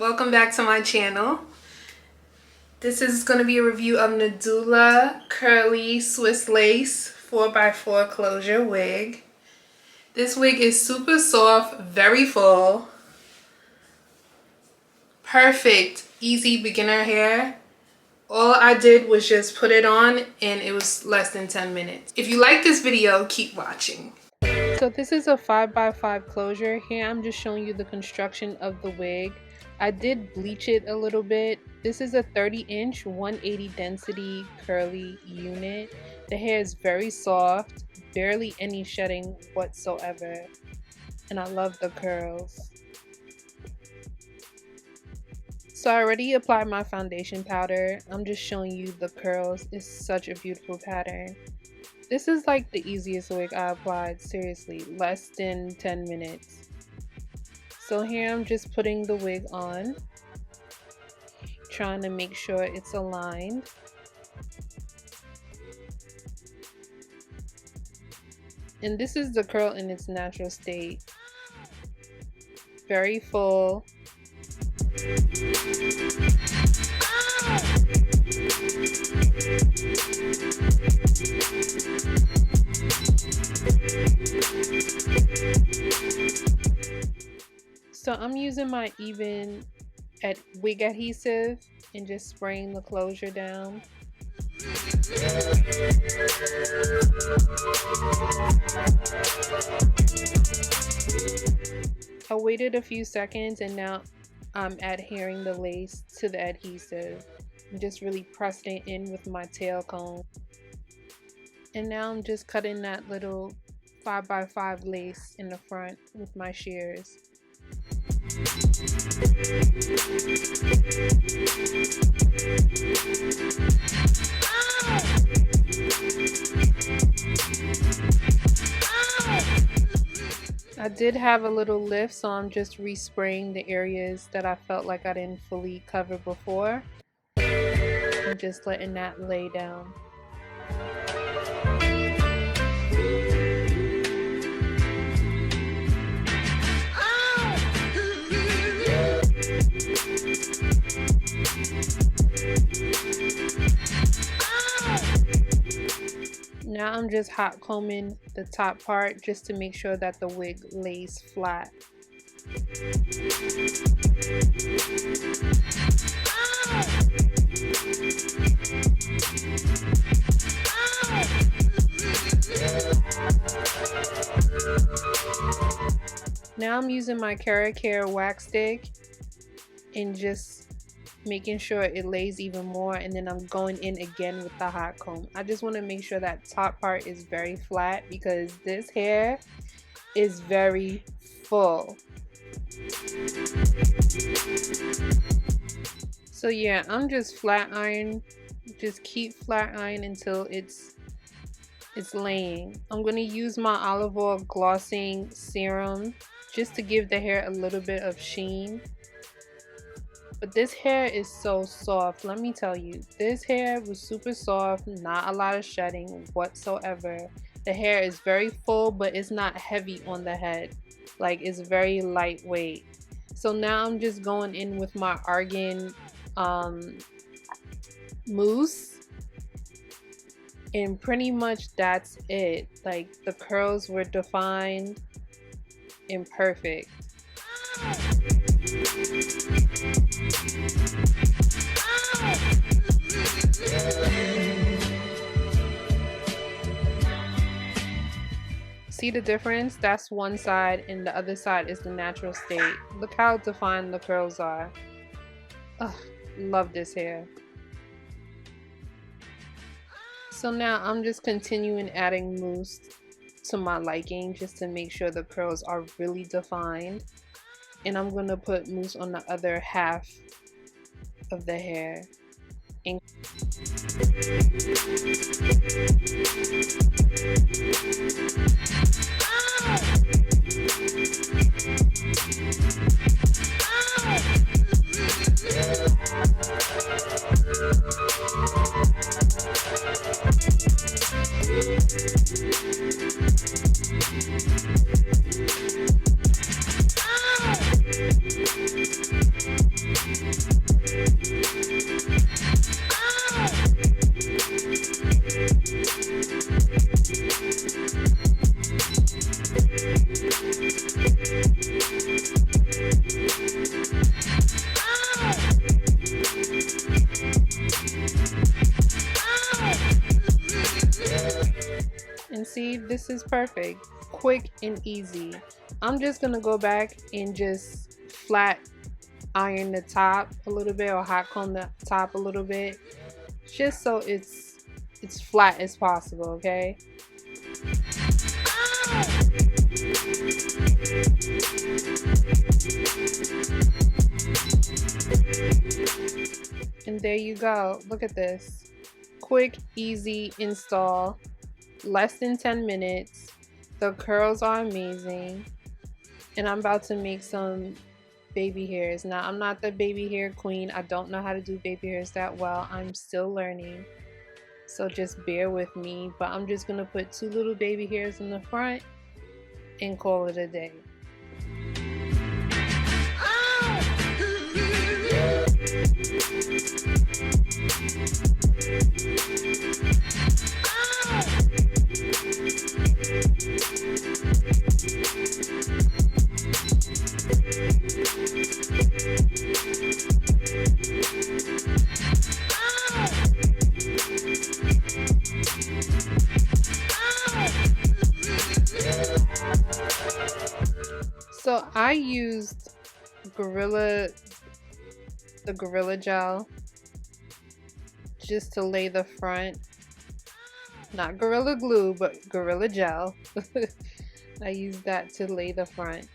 Welcome back to my channel. This is going to be a review of Nadula Curly Swiss Lace 4x4 closure wig. This wig is super soft, very full, perfect, easy beginner hair. All I did was just put it on and it was less than 10 minutes. If you like this video, keep watching. So this is a 5x5 closure. Here I'm just showing you the construction of the wig. I did bleach it a little bit. This is a 30-inch 180 density curly unit. The hair is very soft, barely any shedding whatsoever, and I love the curls. So I already applied my foundation powder. I'm just showing you the curls. It's such a beautiful pattern. This is like the easiest wig I applied, seriously, less than 10 minutes. So here I'm just putting the wig on, trying to make sure it's aligned. And this is the curl in its natural state. Very full. So I'm using my even wig adhesive and just spraying the closure down. I waited a few seconds and now I'm adhering the lace to the adhesive. I'm just really pressing it in with my tail comb. And now I'm just cutting that little 5x5 lace in the front with my shears. I did have a little lift, so I'm just respraying the areas that I felt like I didn't fully cover before. I'm just letting that lay down. Now I'm just hot combing the top part just to make sure that the wig lays flat. Now I'm using my carrot care wax stick and just making sure it lays even more, and then I'm going in again with the hot comb. I just want to make sure that top part is very flat because this hair is very full. So yeah, I'm just flat iron. Just keep flat iron until it's laying. I'm going to use my olive oil glossing serum just to give the hair a little bit of sheen. But this hair is so soft, let me tell you. This hair was super soft, not a lot of shedding whatsoever. The hair is very full, but it's not heavy on the head. Like, it's very lightweight. So now I'm just going in with my argan mousse. And pretty much that's it. Like, the curls were defined and perfect. See the difference? That's one side and the other side is the natural state. Look how defined the curls are. Ugh, love this hair. So now I'm just continuing adding mousse to my liking just to make sure the curls are really defined. And I'm going to put mousse on the other half of the hair. And see, this is perfect, quick and easy. I'm just gonna go back and just flat iron the top a little bit, or hot comb the top a little bit, just so it's flat as possible, okay? And there you go. Look at this. Quick, easy install. Less than 10 minutes. The curls are amazing. And I'm about to make some baby hairs. Now, I'm not the baby hair queen. I don't know how to do baby hairs that well. I'm still learning. So just bear with me. But I'm just going to put 2 little baby hairs in the front and call it a day. So I used the Gorilla Gel just to lay the front. Not Gorilla Glue, but Gorilla Gel. I used that to lay the front.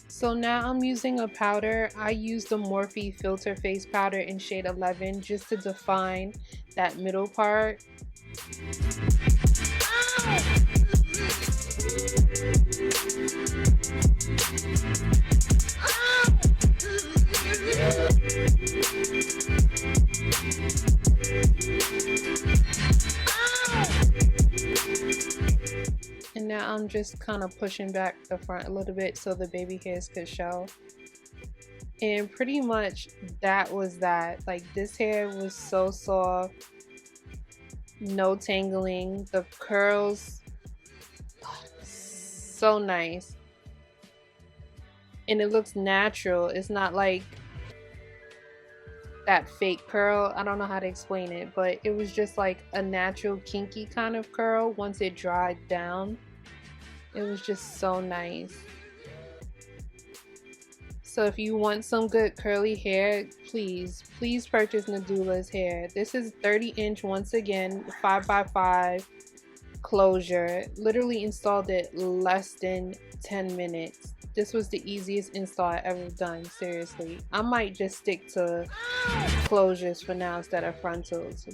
So now I'm using a powder. I used the Morphe Filter Face Powder in shade 11 just to define that middle part. And now I'm just kind of pushing back the front a little bit so the baby hairs could show. And pretty much that was that. Like, this hair was so soft, no tangling, the curls so nice, and it looks natural. It's not like that fake curl. I don't know how to explain it, but it was just like a natural kinky kind of curl. Once it dried down, it was just so nice. So if you want some good curly hair, please purchase Nadula's hair. This is 30-inch, once again, 5x5 closure. Literally installed it less than 10 minutes. This was the easiest install I ever done, seriously. I might just stick to closures for now instead of frontals.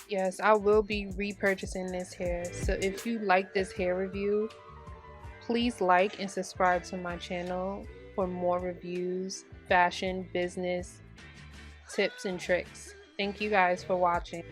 Yes, I will be repurchasing this hair. So if you like this hair review, please like and subscribe to my channel for more reviews, fashion, business, tips, and tricks. Thank you guys for watching.